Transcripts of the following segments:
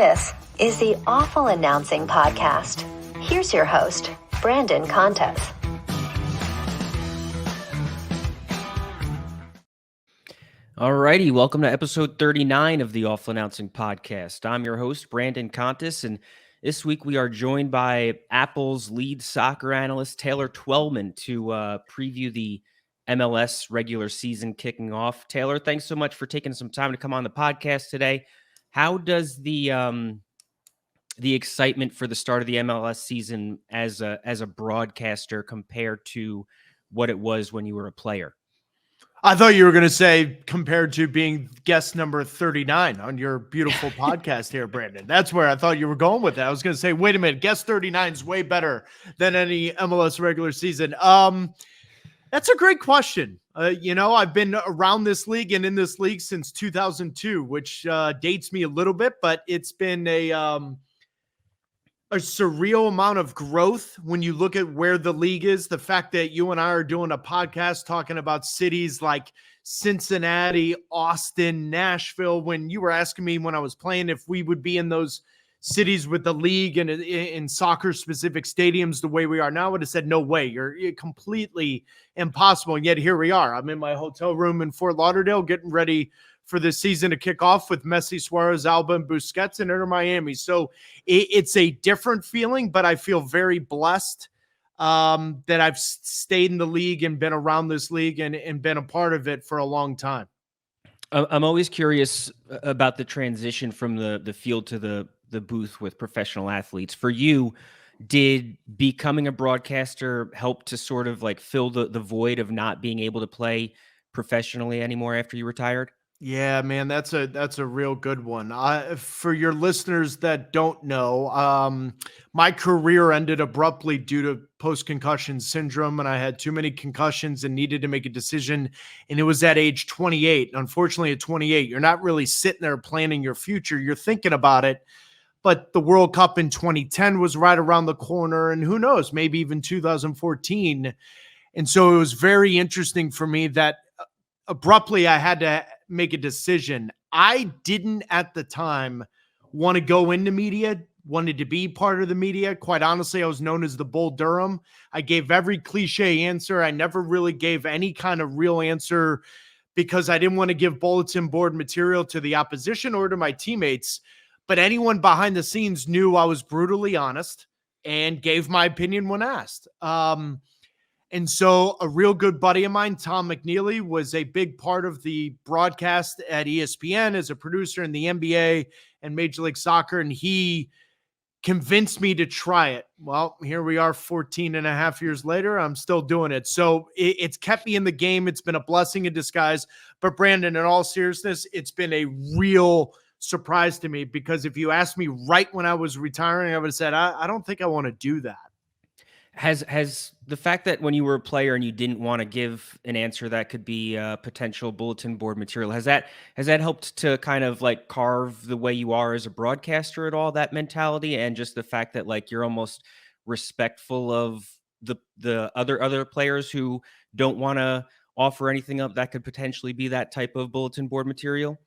This is the Awful Announcing Podcast. Here's your host, Brandon Contes. Alrighty, welcome to episode 39 of the Awful Announcing Podcast. I'm your host, Brandon Contes, and this week we are joined by Apple's lead soccer analyst, Taylor Twellman, to preview the MLS regular season kicking off. Taylor, thanks so much for taking some time to come on the podcast today. How does the excitement for the start of the MLS season as a broadcaster compare to what it was when you were a player? I thought you were going to say compared to being guest number 39 on your beautiful podcast here, Brandon. That's where I thought you were going with that. I was going to say, wait a minute, guest 39 is way better than any MLS regular season. That's a great question. I've been around this league and in this league since 2002, which dates me a little bit, but it's been a surreal amount of growth when you look at where the league is. The fact that you and I are doing a podcast talking about cities like Cincinnati, Austin, Nashville, when you were asking me when I was playing if we would be in those cities with the league and in soccer specific stadiums the way we are now, I would have said, no way, you're completely impossible. And yet here we are. I'm in my hotel room in Fort Lauderdale getting ready for the season to kick off with Messi, Suarez, Alba, and Busquets and Inter Miami. So it's a different feeling, but I feel very blessed that I've stayed in the league and been around this league and been a part of it for a long time. I'm always curious about the transition from the field to the booth with professional athletes. For you, did becoming a broadcaster help to sort of like fill the void of not being able to play professionally anymore after you retired? Yeah, man, that's a real good one. For your listeners that don't know, my career ended abruptly due to post-concussion syndrome, and I had too many concussions and needed to make a decision, and it was at age 28. Unfortunately, at 28, you're not really sitting there planning your future. You're thinking about it, but the World Cup in 2010 was right around the corner, and who knows, maybe even 2014. And so it was very interesting for me that abruptly I had to make a decision. I didn't at the time want to go into media, wanted to be part of the media. Quite honestly, I was known as the Bull Durham. I gave every cliche answer. I never really gave any kind of real answer because I didn't want to give bulletin board material to the opposition or to my teammates. But anyone behind the scenes knew I was brutally honest and gave my opinion when asked. And so a real good buddy of mine, Tom McNeely, was a big part of the broadcast at ESPN as a producer in the NBA and Major League Soccer, and he convinced me to try it. Well, here we are 14 and a half years later. I'm still doing it. So it's kept me in the game. It's been a blessing in disguise. But Brandon, in all seriousness, it's been a real surprise to me because if you asked me right when I was retiring, I would have said, I don't think I want to do that. Has the fact that when you were a player and you didn't want to give an answer that could be potential bulletin board material, has that helped to kind of like carve the way you are as a broadcaster at all, that mentality, and just the fact that like you're almost respectful of the other players who don't want to offer anything up that could potentially be that type of bulletin board material?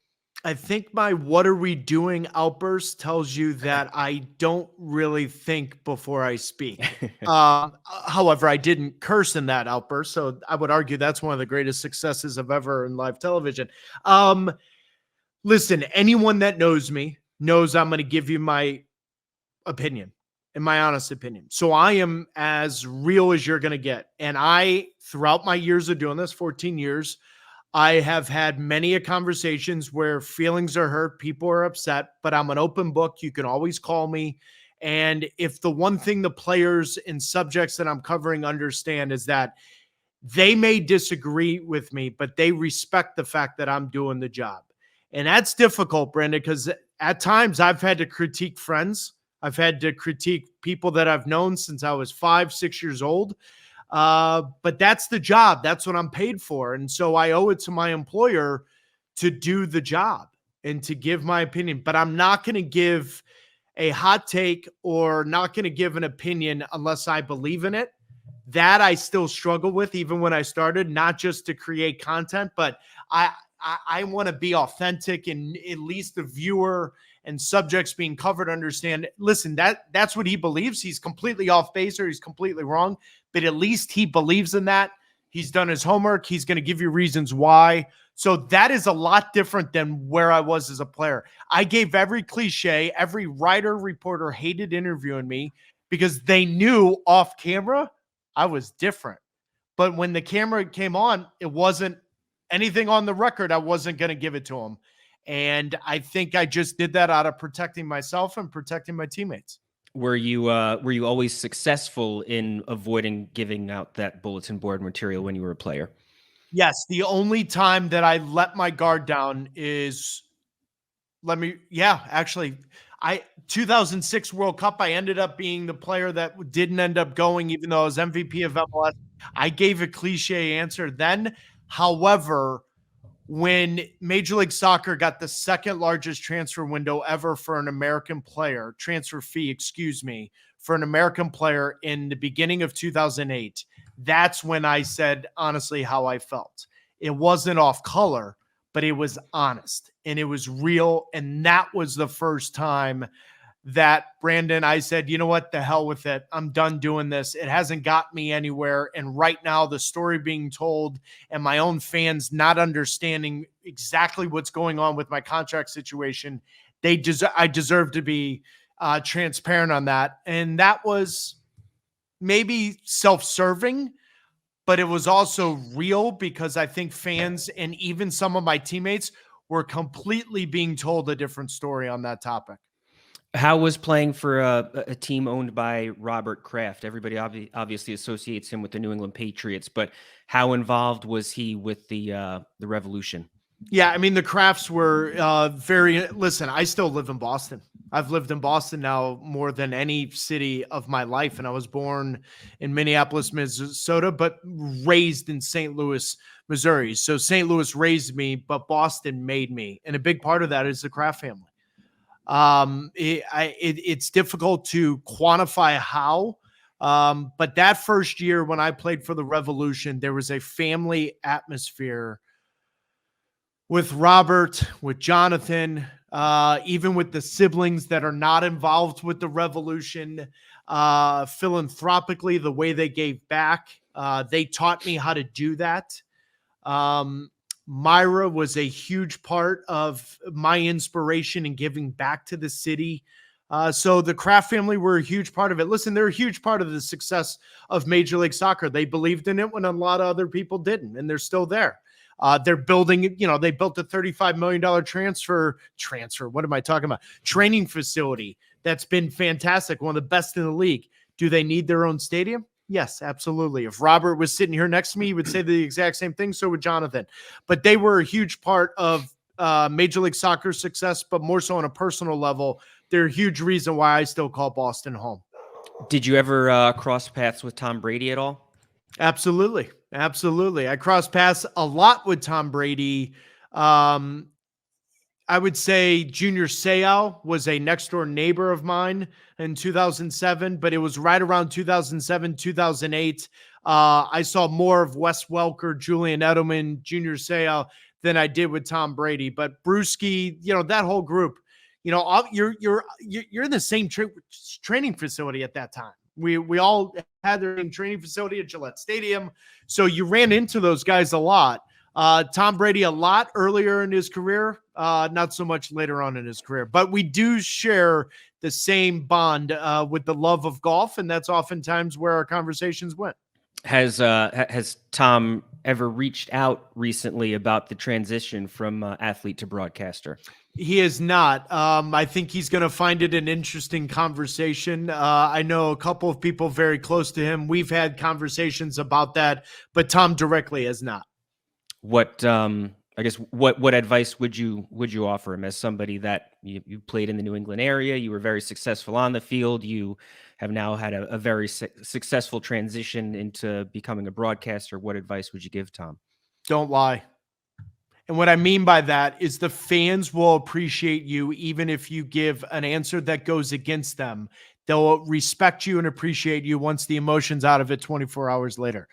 I think my "what are we doing" outburst tells you that I don't really think before I speak. However, I didn't curse in that outburst, so I would argue that's one of the greatest successes I've ever in live television. Listen, anyone that knows me knows I'm going to give you my opinion and my honest opinion. So I am as real as you're going to get. And throughout my years of doing this, 14 years, I have had many conversations where feelings are hurt, people are upset, but I'm an open book. You can always call me. And if the one thing the players and subjects that I'm covering understand is that they may disagree with me, but they respect the fact that I'm doing the job. And that's difficult, Brenda, because at times I've had to critique friends. I've had to critique people that I've known since I was 5, 6 years old. But that's the job. That's what I'm paid for. And so I owe it to my employer to do the job and to give my opinion. But I'm not going to give a hot take or not going to give an opinion unless I believe in it. That I still struggle with even when I started, not just to create content, but I want to be authentic and at least the viewer and subjects being covered understand, listen, that's what he believes. He's completely off base or he's completely wrong, but at least he believes in that. He's done his homework. He's going to give you reasons why. So that is a lot different than where I was as a player. I gave every cliche, every writer, reporter hated interviewing me because they knew off camera I was different. But when the camera came on, it wasn't anything on the record. I wasn't going to give it to them. And I think I just did that out of protecting myself and protecting my teammates. Were you always successful in avoiding giving out that bulletin board material when you were a player? Yes. The only time that I let my guard down is 2006 World Cup, I ended up being the player that didn't end up going, even though I was MVP of MLS. I gave a cliche answer then. However, when Major League Soccer got the second largest transfer window ever for an American player, transfer fee, excuse me, for an American player in the beginning of 2008, that's when I said, honestly, how I felt. It wasn't off color, but it was honest and it was real. And that was the first time that, Brandon, I said, you know what, the hell with it. I'm done doing this. It hasn't got me anywhere. And right now, the story being told and my own fans not understanding exactly what's going on with my contract situation, I deserve to be transparent on that. And that was maybe self-serving, but it was also real because I think fans and even some of my teammates were completely being told a different story on that topic. How was playing for a team owned by Robert Kraft? Everybody obviously associates him with the New England Patriots, but how involved was he with the Revolution? Yeah, I mean, the Krafts were listen, I still live in Boston. I've lived in Boston now more than any city of my life, and I was born in Minneapolis, Minnesota, but raised in St. Louis, Missouri. So St. Louis raised me, but Boston made me. And a big part of that is the Kraft family. It's difficult to quantify how, but that first year when I played for the Revolution, there was a family atmosphere with Robert, with Jonathan, even with the siblings that are not involved with the Revolution, philanthropically, the way they gave back, they taught me how to do that. Myra was a huge part of my inspiration in giving back to the city. So the Kraft family were a huge part of it. Listen, they're a huge part of the success of Major League Soccer. They believed in it when a lot of other people didn't, and they're still there. They're building, they built a $35 million training facility that's been fantastic, one of the best in the league. Do they need their own stadium? Yes, absolutely. If Robert was sitting here next to me, he would say the exact same thing. So would Jonathan. But they were a huge part of Major League Soccer's success, but more so on a personal level. They're a huge reason why I still call Boston home. Did you ever cross paths with Tom Brady at all? Absolutely. Absolutely. I crossed paths a lot with Tom Brady. I would say Junior Seau was a next door neighbor of mine in 2007, but it was right around 2007, 2008. I saw more of Wes Welker, Julian Edelman, Junior Seau than I did with Tom Brady. But Brewski, that whole group, you're in the same training facility at that time. We all had their own training facility at Gillette Stadium. So you ran into those guys a lot. Tom Brady a lot earlier in his career, not so much later on in his career. But we do share the same bond with the love of golf, and that's oftentimes where our conversations went. Has Tom ever reached out recently about the transition from athlete to broadcaster? He is not. I think he's going to find it an interesting conversation. I know a couple of people very close to him. We've had conversations about that, but Tom directly has not. What advice would you offer him as somebody that you played in the New England area? You were very successful on the field. You have now had a very successful transition into becoming a broadcaster. What advice would you give Tom? Don't lie. And what I mean by that is the fans will appreciate you even if you give an answer that goes against them. They'll respect you and appreciate you once the emotion's out of it 24 hours later.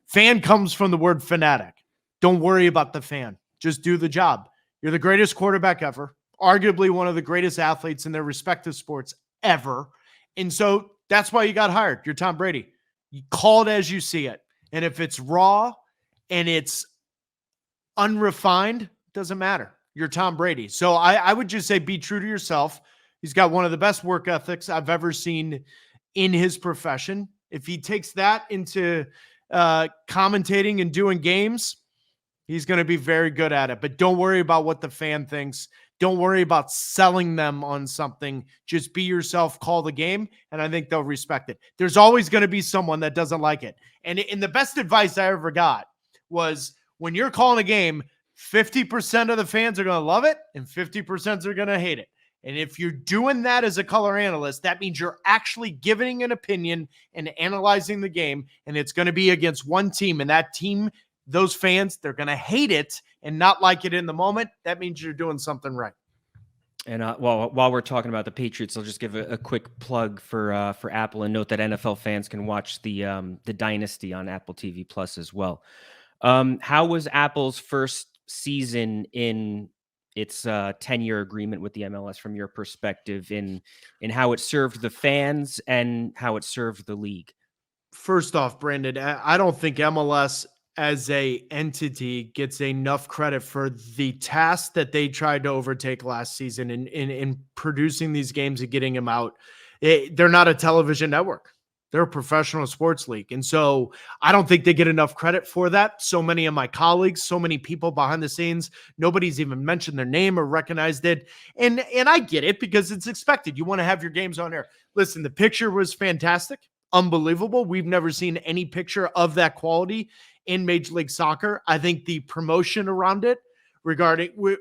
Fan comes from the word fanatic. Don't worry about the fan. Just do the job. You're the greatest quarterback ever. arguably one of the greatest athletes in their respective sports ever. And so that's why you got hired. You're Tom Brady. You call it as you see it. And if it's raw and it's unrefined, doesn't matter. You're Tom Brady. So I would just say be true to yourself. He's got one of the best work ethics I've ever seen in his profession. If he takes that into commentating and doing games, he's going to be very good at it. But don't worry about what the fan thinks. Don't worry about selling them on something. Just be yourself, call the game, and I think they'll respect it. There's always going to be someone that doesn't like it. And the best advice I ever got was when you're calling a game, 50% of the fans are going to love it and 50% are going to hate it. And if you're doing that as a color analyst, that means you're actually giving an opinion and analyzing the game, and it's going to be against one team, and that team, those fans, they're going to hate it and not like it in the moment. That means you're doing something right. And while we're talking about the Patriots, I'll just give a quick plug for Apple and note that NFL fans can watch the Dynasty on Apple TV Plus as well. How was Apple's first season in its 10-year agreement with the MLS from your perspective in how it served the fans and how it served the league? First off, Brandon, I don't think MLS as a entity gets enough credit for the task that they tried to overtake last season in producing these games and getting them out. They're not a television network. They're a professional sports league. And so I don't think they get enough credit for that. So many of my colleagues, so many people behind the scenes, nobody's even mentioned their name or recognized it. And I get it because it's expected. You want to have your games on air. Listen, the picture was fantastic, unbelievable. We've never seen any picture of that quality in Major League Soccer. I think the promotion around it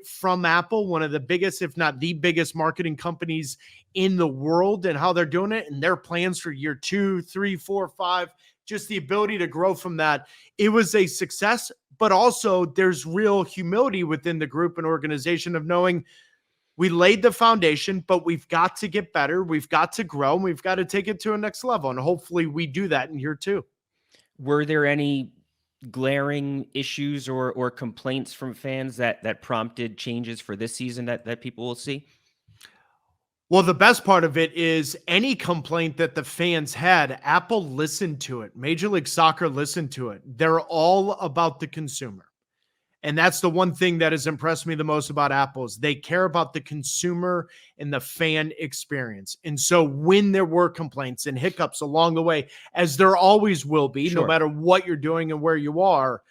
from Apple, one of the biggest, if not the biggest marketing companies in the world, and how they're doing it and their plans for year 2, 3, 4, 5, just the ability to grow from that. It was a success, but also there's real humility within the group and organization of knowing we laid the foundation, but we've got to get better. We've got to grow, and we've got to take it to a next level. And hopefully we do that in year 2. Were there any glaring issues or complaints from fans that prompted changes for this season that people will see? Well, the best part of it is any complaint that the fans had, Apple listened to it. Major League Soccer listened to it. They're all about the consumer. And that's the one thing that has impressed me the most about Apple is they care about the consumer and the fan experience. And so when there were complaints and hiccups along the way, as there always will be, Sure, no matter what you're doing and where you are,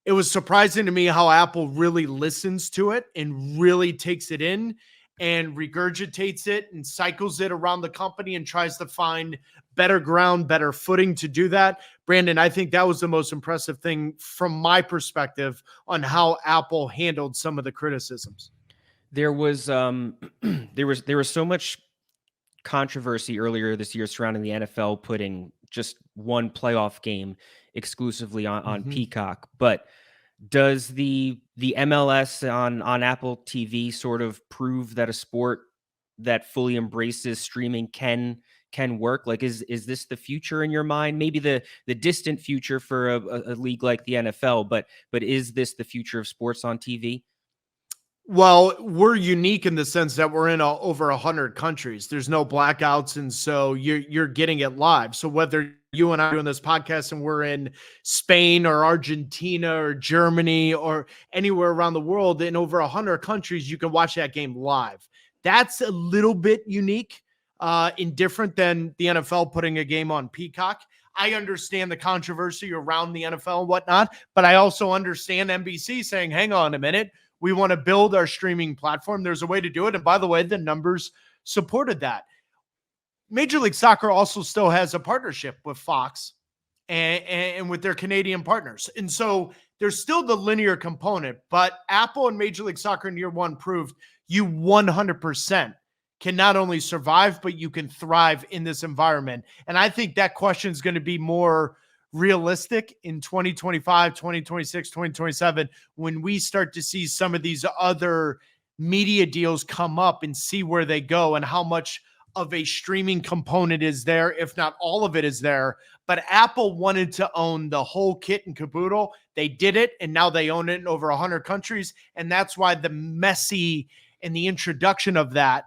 it was surprising to me how Apple really listens to it and really takes it in and regurgitates it and cycles it around the company and tries to find better ground, better footing to do that. Brandon, I think that was the most impressive thing from my perspective on how Apple handled some of the criticisms. there was there was so much controversy earlier this year surrounding the NFL putting just one playoff game exclusively on Peacock, but does the MLS on Apple TV sort of prove that a sport that fully embraces streaming can work? Like, is this the future in your mind? Maybe the distant future for a league like the NFL, but is this the future of sports on TV? Well, we're unique in the sense that we're in over 100 countries. There's no blackouts, and so you're getting it live. So whether you and I are doing this podcast and we're in Spain or Argentina or Germany or anywhere around the world, in over 100 countries, you can watch that game live. That's a little bit unique and different than the NFL putting a game on Peacock. I understand the controversy around the NFL and whatnot, but I also understand NBC saying, hang on a minute, we want to build our streaming platform. There's a way to do it. And by the way, the numbers supported that. Major League Soccer also still has a partnership with Fox and with their Canadian partners. And so there's still the linear component, but Apple and Major League Soccer in year 1 proved you 100% can not only survive, but you can thrive in this environment. And I think that question is going to be more realistic in 2025, 2026, 2027, when we start to see some of these other media deals come up and see where they go and how much of a streaming component is there, if not all of it is there. But Apple wanted to own the whole kit and caboodle. They did it, and now they own it in over 100 countries. And that's why the Messi And the introduction of that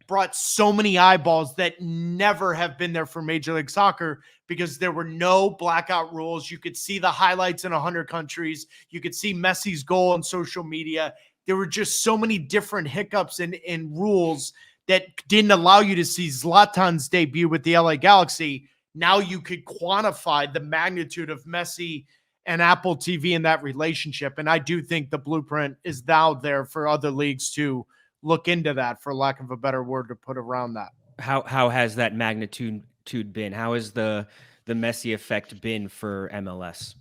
brought so many eyeballs that never have been there for Major League Soccer because there were no blackout rules. You could see the highlights in 100 countries. You could see Messi's goal on social media. There were just so many different hiccups and rules that didn't allow you to see Zlatan's debut with the LA Galaxy. Now you could quantify the magnitude of Messi and Apple TV in that relationship. And I do think the blueprint is now there for other leagues to look into that, for lack of a better word to put around that. How has that magnitude been? How has the Messi effect been for MLS?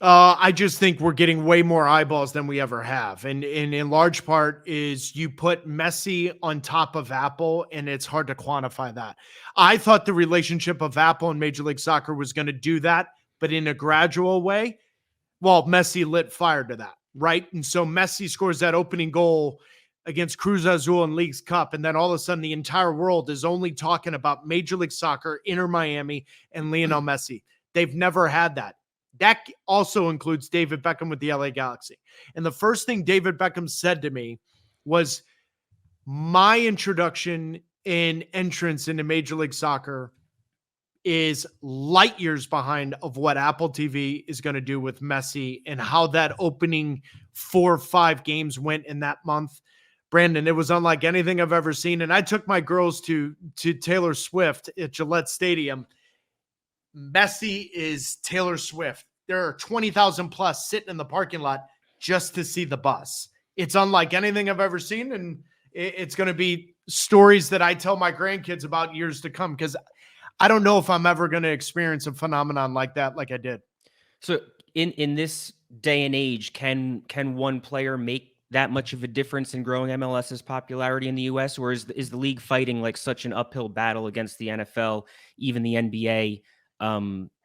I just think we're getting way more eyeballs than we ever have. And in large part is you put Messi on top of Apple, and it's hard to quantify that. I thought the relationship of Apple and Major League Soccer was going to do that, but in a gradual way. Well, Messi lit fire to that, right? And so Messi scores that opening goal against Cruz Azul in Leagues Cup, and then all of a sudden the entire world is only talking about Major League Soccer, Inter Miami, and Lionel Messi. They've never had that. That also includes David Beckham with the LA Galaxy. And the first thing David Beckham said to me was, my introduction and entrance into Major League Soccer is light years behind of what Apple TV is going to do with Messi and how that opening 4 or 5 games went in that month. Brandon, it was unlike anything I've ever seen. And I took my girls to Taylor Swift at Gillette Stadium. Messi is Taylor Swift. There are 20,000 plus sitting in the parking lot just to see the bus. It's unlike anything I've ever seen. And it's going to be stories that I tell my grandkids about years to come, because I don't know if I'm ever going to experience a phenomenon like that, like I did. So in this day and age, can one player make that much of a difference in growing MLS's popularity in the US, or is the league fighting like such an uphill battle against the NFL, even the NBA,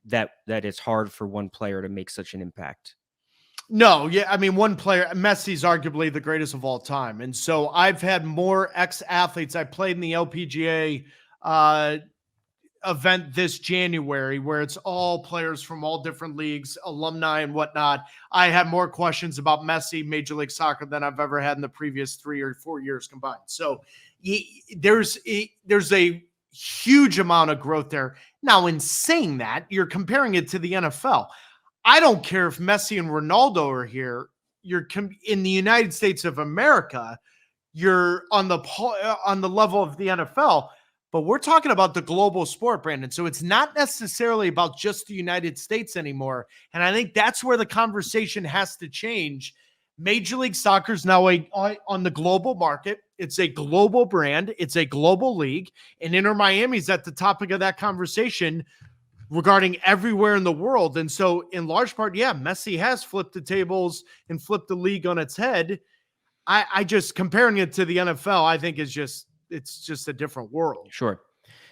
that it's hard for one player to make such an impact? No, yeah, I mean, one player, Messi's arguably the greatest of all time. And so I've had more ex-athletes. I played in the LPGA event this January, where it's all players from all different leagues, alumni and whatnot. I had more questions about Messi, Major League Soccer, than I've ever had in the previous 3 or 4 years combined. So there's a huge amount of growth there. Now, in saying that, you're comparing it to the NFL. I don't care if Messi and Ronaldo are here. You're in the United States of America. You're on the level of the NFL. But we're talking about the global sport, Brandon. So it's not necessarily about just the United States anymore. And I think that's where the conversation has to change. Major League Soccer is now on the global market. It's a global brand. It's a global league. And Inter Miami is at the topic of that conversation regarding everywhere in the world. And so in large part, yeah, Messi has flipped the tables and flipped the league on its head. I just, comparing it to the NFL, I think it's just a different world. Sure.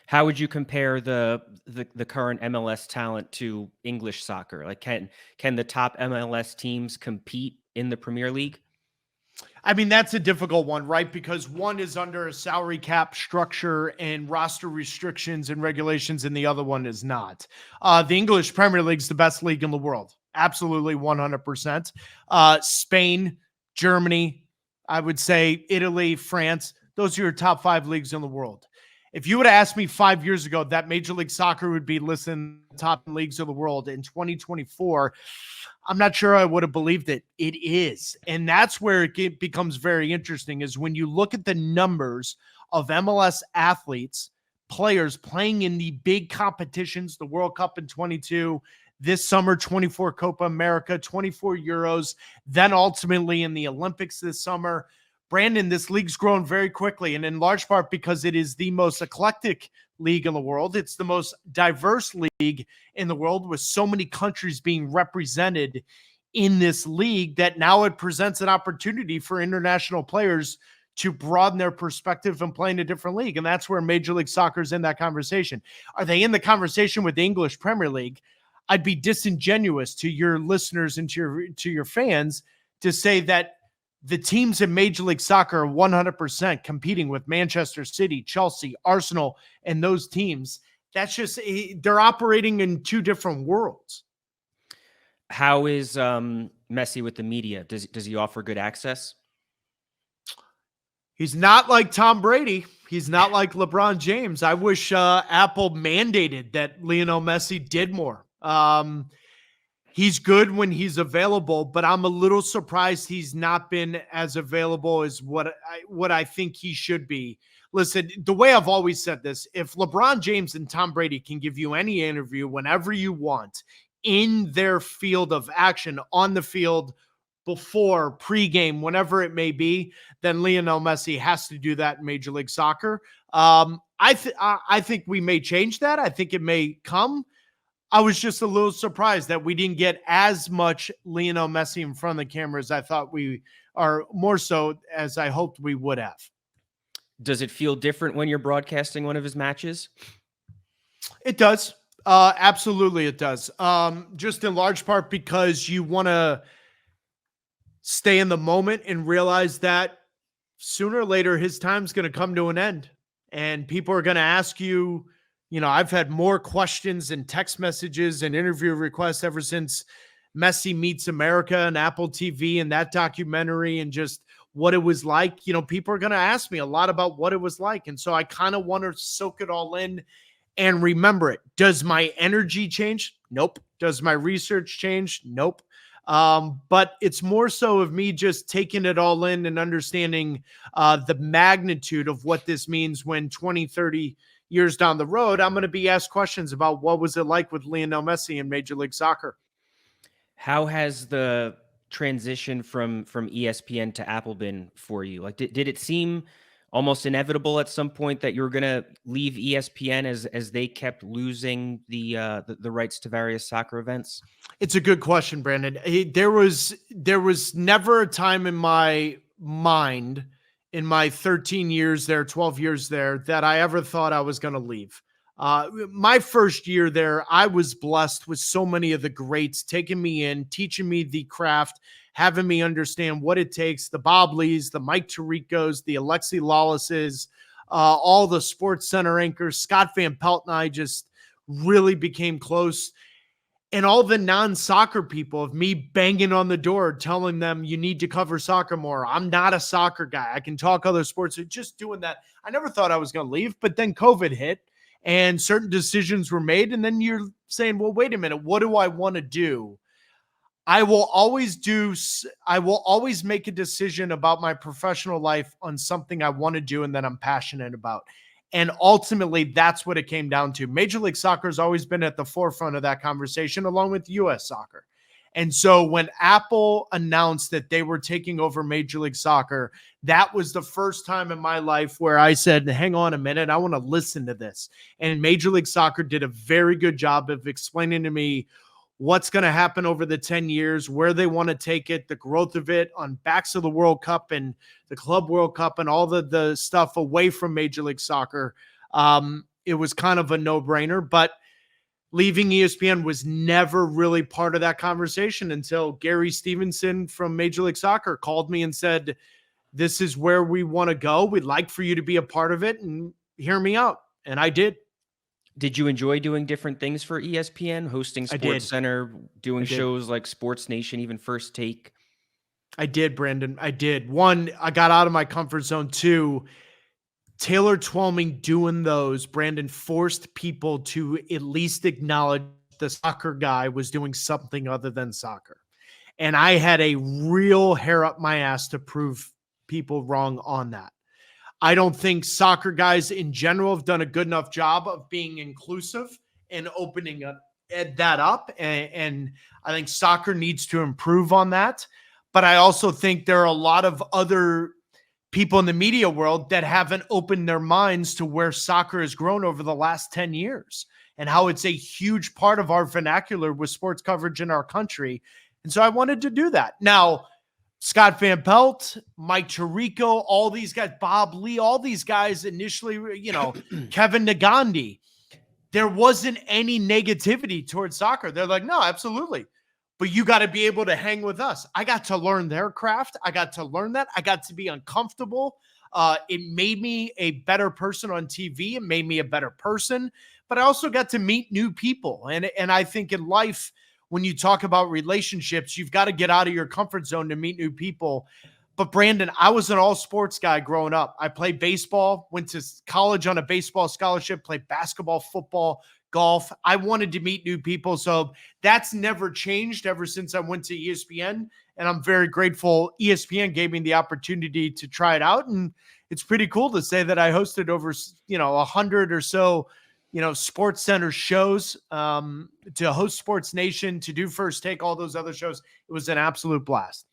How would you compare the current MLS talent to English soccer? Like, can the top MLS teams compete in the Premier League? I mean, that's a difficult one, right? Because one is under a salary cap structure and roster restrictions and regulations, and the other one is not. The English Premier League is the best league in the world. Absolutely, 100%. Spain, Germany, I would say Italy, France, those are your top 5 leagues in the world. If you would have asked me 5 years ago that Major League Soccer would be listed in the top leagues of the world in 2024, I'm not sure I would have believed it. It is. And that's where it becomes very interesting, is when you look at the numbers of MLS athletes, players playing in the big competitions, the World Cup in 22, this summer, 24 Copa America, 24 Euros, then ultimately in the Olympics this summer. Brandon, this league's grown very quickly, and in large part because it is the most eclectic league in the world. It's the most diverse league in the world, with so many countries being represented in this league, that now it presents an opportunity for international players to broaden their perspective and play in a different league. And that's where Major League Soccer is in that conversation. Are they in the conversation with the English Premier League? I'd be disingenuous to your listeners and to your fans to say that the teams in Major League Soccer are 100% competing with Manchester City, Chelsea, Arsenal, and those teams. That's just, they're operating in 2 different worlds. How is Messi with the media? Does he offer good access? He's not like Tom Brady. He's not like LeBron James. I wish Apple mandated that Lionel Messi did more. He's good when he's available, but I'm a little surprised he's not been as available as what I think he should be. Listen, the way I've always said this, if LeBron James and Tom Brady can give you any interview whenever you want in their field of action, on the field, before, pregame, whenever it may be, then Lionel Messi has to do that in Major League Soccer. I think we may change that. I think it may come. I was just a little surprised that we didn't get as much Lionel Messi in front of the camera as I thought we are, more so as I hoped we would have. Does it feel different when you're broadcasting one of his matches? It does. Absolutely it does. Just in large part because you want to stay in the moment and realize that sooner or later his time's going to come to an end. And people are going to ask you, I've had more questions and text messages and interview requests ever since Messi Meets America and Apple TV and that documentary and just what it was like. People are going to ask me a lot about what it was like. And so I kind of want to soak it all in and remember it. Does my energy change? Nope. Does my research change? Nope. But it's more so of me just taking it all in and understanding the magnitude of what this means when 20, 30 years down the road, I'm going to be asked questions about what was it like with Lionel Messi in Major League Soccer. How has the transition from ESPN to Apple been for you? Like, did it seem almost inevitable at some point that you were going to leave ESPN as they kept losing the rights to various soccer events? It's a good question, Brandon. There was never a time in my mind in my 13 years there, 12 years there, that I ever thought I was going to leave. My first year there, I was blessed with so many of the greats taking me in, teaching me the craft, having me understand what it takes, the Bob Lees, the Mike Tiricos, the Alexi Lawlesses, all the Sports Center anchors. Scott Van Pelt and I just really became close. And all the non-soccer people of me banging on the door, telling them you need to cover soccer more. I'm not a soccer guy. I can talk other sports. Just doing that. I never thought I was going to leave, but then COVID hit and certain decisions were made. And then you're saying, well, wait a minute, what do I want to do? I will always make a decision about my professional life on something I want to do and that I'm passionate about. And ultimately, that's what it came down to. Major League Soccer has always been at the forefront of that conversation, along with U.S. Soccer. And so when Apple announced that they were taking over Major League Soccer, that was the first time in my life where I said, hang on a minute, I want to listen to this. And Major League Soccer did a very good job of explaining to me what's going to happen over the 10 years, where they want to take it, the growth of it on backs of the World Cup and the Club World Cup and all the stuff away from Major League Soccer. It was kind of a no-brainer, but leaving ESPN was never really part of that conversation until Gary Stevenson from Major League Soccer called me and said, this is where we want to go. We'd like for you to be a part of it and hear me out. And I did. Did you enjoy doing different things for ESPN, hosting Sports Center, doing shows like Sports Nation, even First Take? I did, Brandon. I did. One, I got out of my comfort zone. Two, Taylor Twellman doing those, Brandon, forced people to at least acknowledge the soccer guy was doing something other than soccer. And I had a real hair up my ass to prove people wrong on that. I don't think soccer guys in general have done a good enough job of being inclusive and opening that up. And I think soccer needs to improve on that. But I also think there are a lot of other people in the media world that haven't opened their minds to where soccer has grown over the last 10 years and how it's a huge part of our vernacular with sports coverage in our country. And so I wanted to do that. Now, Scott Van Pelt, Mike Tirico, all these guys, Bob Lee, all these guys initially, Kevin Nagandi, there wasn't any negativity towards soccer. They're like, no, absolutely. But you got to be able to hang with us. I got to learn their craft. I got to learn that. I got to be uncomfortable. It made me a better person on TV. It made me a better person. But I also got to meet new people. And I think in life, when you talk about relationships, you've got to get out of your comfort zone to meet new people. But Brandon, I was an all sports guy growing up. I played baseball, went to college on a baseball scholarship, played basketball, football, golf. I wanted to meet new people. So that's never changed ever since I went to ESPN. And I'm very grateful ESPN gave me the opportunity to try it out. And it's pretty cool to say that I hosted over, 100 or so, Sports Center shows, to host Sports Nation, to do First Take, all those other shows. It was an absolute blast.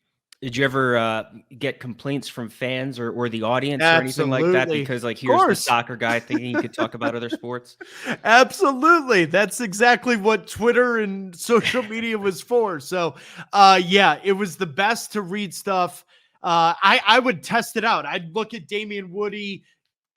Did you ever get complaints from fans or the audience Absolutely. or anything like that? Because here's the soccer guy thinking he could talk about other sports. Absolutely. That's exactly what Twitter and social media was for. So, it was the best to read stuff. I would test it out. I'd look at Damian Woody,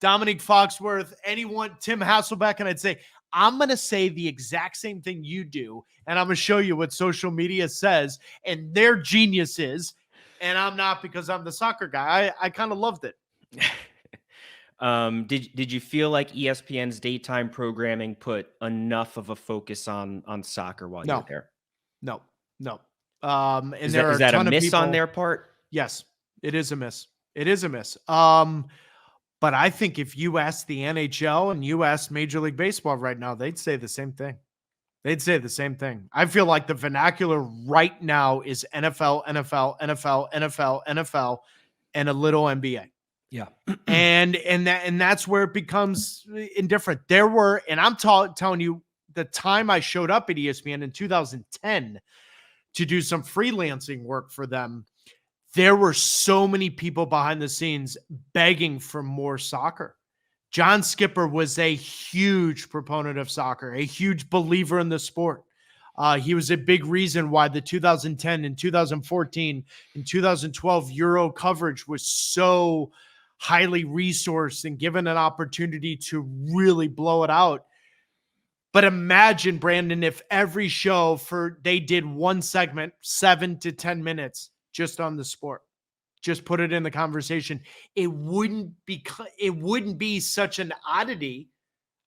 Dominic Foxworth, anyone, Tim Hasselbeck, and I'd say, I'm going to say the exact same thing you do, and I'm going to show you what social media says, and their genius is. And I'm not, because I'm the soccer guy. I kind of loved it. Did you feel like ESPN's daytime programming put enough of a focus on soccer while you were there? No. And Is there are that a ton a of miss people on their part? Yes, it is a miss. It is a miss. But I think if you ask the NHL and you ask Major League Baseball right now, they'd say the same thing. I feel like the vernacular right now is NFL, NFL, NFL, NFL, NFL, and a little NBA. Yeah. and that's where it becomes indifferent. There were, and I'm telling you, the time I showed up at ESPN in 2010 to do some freelancing work for them, there were so many people behind the scenes begging for more soccer. John Skipper was a huge proponent of soccer, a huge believer in the sport. He was a big reason why the 2010 and 2014 and 2012 Euro coverage was so highly resourced and given an opportunity to really blow it out. But imagine, Brandon, if every show they did one segment, 7 to 10 minutes just on the sport. Just put it in the conversation. It wouldn't be such an oddity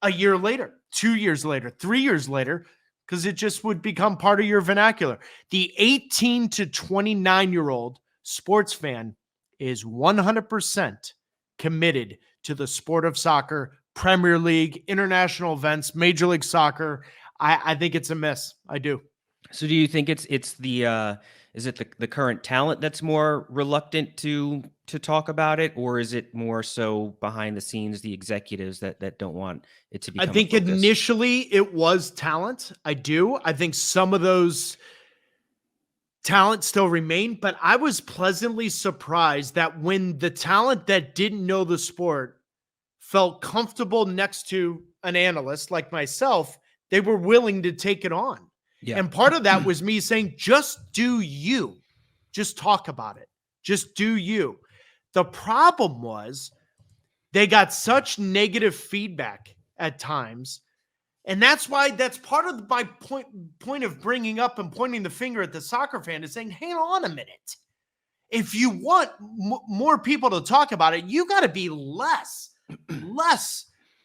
a year later, 2 years later, 3 years later, because it just would become part of your vernacular. The 18 to 29-year-old sports fan is 100% committed to the sport of soccer, Premier League, international events, Major League Soccer. I think it's a miss. I do. So do you think it's the is it the current talent that's more reluctant to talk about it, or is it more so behind the scenes, the executives that don't want it to become I think initially it was talent. I do. I think some of those talent still remain, but I was pleasantly surprised that when the talent that didn't know the sport felt comfortable next to an analyst like myself, they were willing to take it on. Yeah. And part of that was me saying, just do you. Just talk about it. Just do you. The problem was they got such negative feedback at times. And that's part of my point of bringing up and pointing the finger at the soccer fan is saying, hang on a minute. If you want more people to talk about it, you got to be less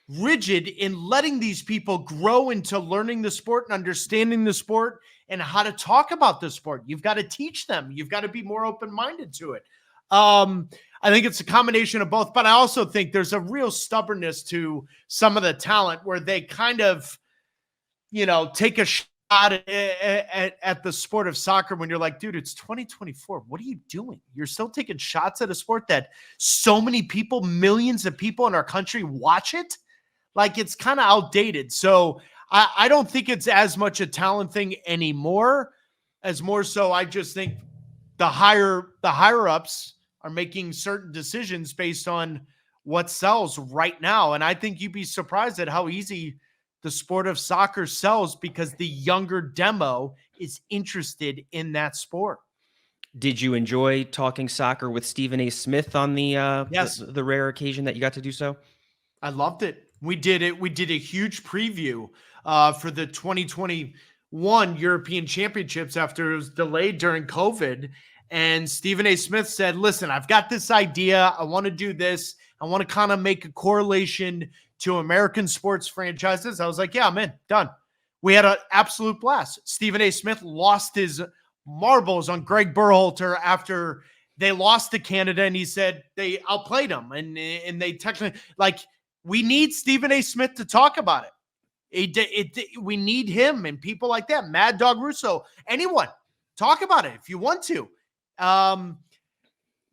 rigid in letting these people grow into learning the sport and understanding the sport and how to talk about the sport. You've got to teach them. You've got to be more open-minded to it. I think it's a combination of both, but I also think there's a real stubbornness to some of the talent where they kind of, take a shot at the sport of soccer when you're like, dude, it's 2024. What are you doing? You're still taking shots at a sport that so many people, millions of people in our country watch it. Like, it's kind of outdated. So I don't think it's as much a talent thing anymore, as more so I just think the higher ups are making certain decisions based on what sells right now. And I think you'd be surprised at how easy the sport of soccer sells because the younger demo is interested in that sport. Did you enjoy talking soccer with Stephen A. Smith on the yes. the rare occasion that you got to do so? I loved it. We did a huge preview for the 2021 European Championships after it was delayed during COVID. And Stephen A. Smith said, listen, I've got this idea. I want to do this. I want to kind of make a correlation to American sports franchises. I was like, yeah, I'm in. Done. We had an absolute blast. Stephen A. Smith lost his marbles on Greg Berhalter after they lost to Canada, and he said they outplayed them, and they technically, like, we need Stephen A. Smith to talk about it. We need him and people like that. Mad Dog Russo, anyone, talk about it if you want to.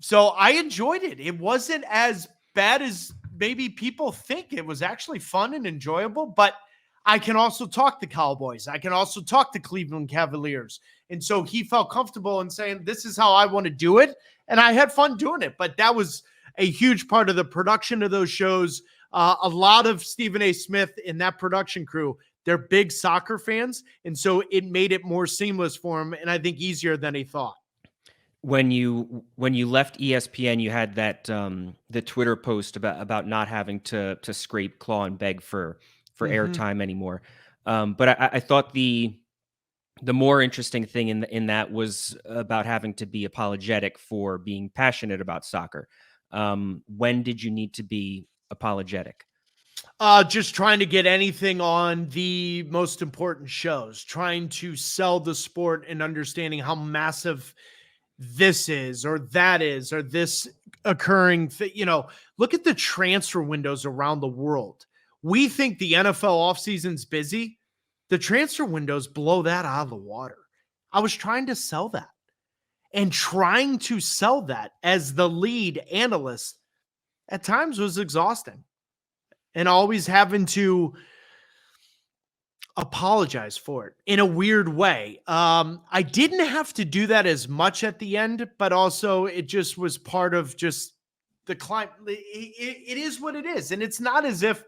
So I enjoyed it. It wasn't as bad as maybe people think. It was actually fun and enjoyable, but I can also talk to Cowboys. I can also talk to Cleveland Cavaliers. And so he felt comfortable in saying, this is how I want to do it. And I had fun doing it, but that was a huge part of the production of those shows. A lot of Stephen A. Smith in that production crew, they're big soccer fans. And so it made it more seamless for him, and I think easier than he thought. When you left ESPN, you had that the Twitter post about not having to scrape, claw, and beg for airtime anymore. But I thought the more interesting thing in that was about having to be apologetic for being passionate about soccer. When did you need to be apologetic? Just trying to get anything on the most important shows, trying to sell the sport and understanding how massive this is, or that is, or this occurring. Look at the transfer windows around the world. We think the NFL offseason's busy. The transfer windows blow that out of the water. I was trying to sell that, and trying to sell that as the lead analyst at times was exhausting, and always having to apologize for it in a weird way. I didn't have to do that as much at the end, but also it just was part of just the climate. It is what it is. And it's not as if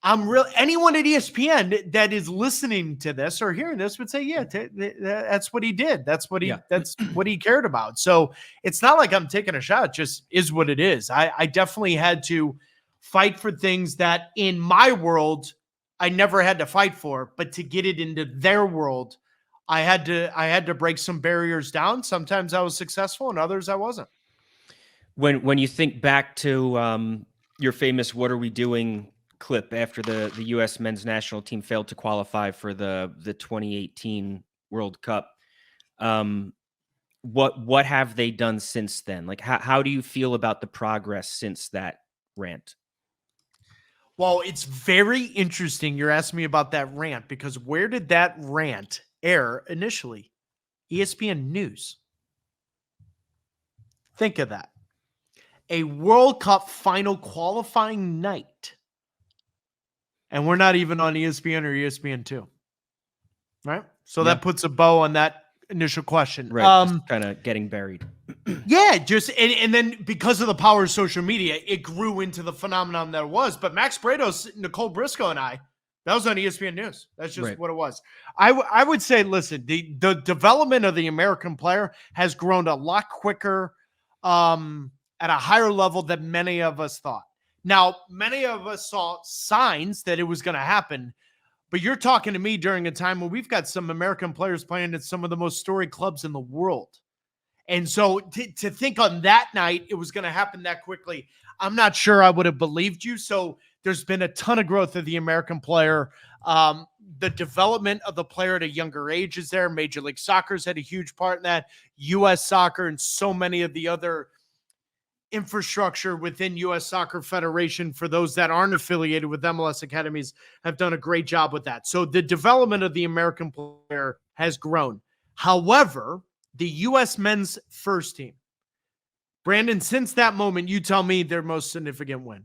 anyone at ESPN that is listening to this or hearing this would say, yeah, that's what he did. That's what he cared about. So it's not like I'm taking a shot. It just is what it is. I definitely had to fight for things that in my world I never had to fight for, but to get it into their world, I had to break some barriers down. Sometimes I was successful, and others I wasn't. When you think back to your famous "What are we doing?" clip after the U.S. men's national team failed to qualify for the 2018 World Cup, what have they done since then? Like, how do you feel about the progress since that rant? Well, it's very interesting you're asking me about that rant, because where did that rant air initially? ESPN News. Think of that. A World Cup final qualifying night. And we're not even on ESPN or ESPN2. Right? So that puts a bow on that initial question. Right. Just kind of getting buried. Yeah, and then because of the power of social media, it grew into the phenomenon that it was. But Max Brados, Nicole Briscoe, and I, that was on ESPN News. That's just what it was. I would say, listen, the development of the American player has grown a lot quicker at a higher level than many of us thought. Now, many of us saw signs that it was going to happen, but you're talking to me during a time when we've got some American players playing at some of the most storied clubs in the world. And so to think on that night it was going to happen that quickly, I'm not sure I would have believed you. So there's been a ton of growth of the American player. The development of the player at a younger age is there. Major League Soccer's had a huge part in that. U.S. Soccer and so many of the other infrastructure within U.S. Soccer Federation, for those that aren't affiliated with MLS academies, have done a great job with that. So the development of the American player has grown. However, the U.S. men's first team, Brandon, since that moment, you tell me their most significant win.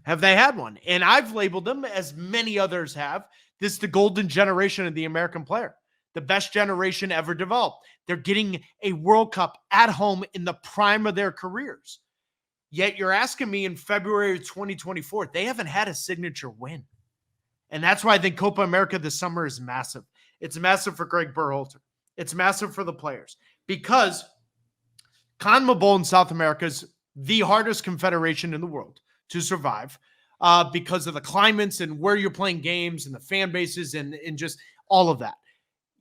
Have they had one? And I've labeled them, as many others have, this is the golden generation of the American player, the best generation ever developed. They're getting a World Cup at home in the prime of their careers. Yet you're asking me in February of 2024, they haven't had a signature win. And that's why I think Copa America this summer is massive. It's massive for Greg Berhalter. It's massive for the players, because CONMEBOL in South America is the hardest confederation in the world to survive because of the climates and where you're playing games and the fan bases and just all of that.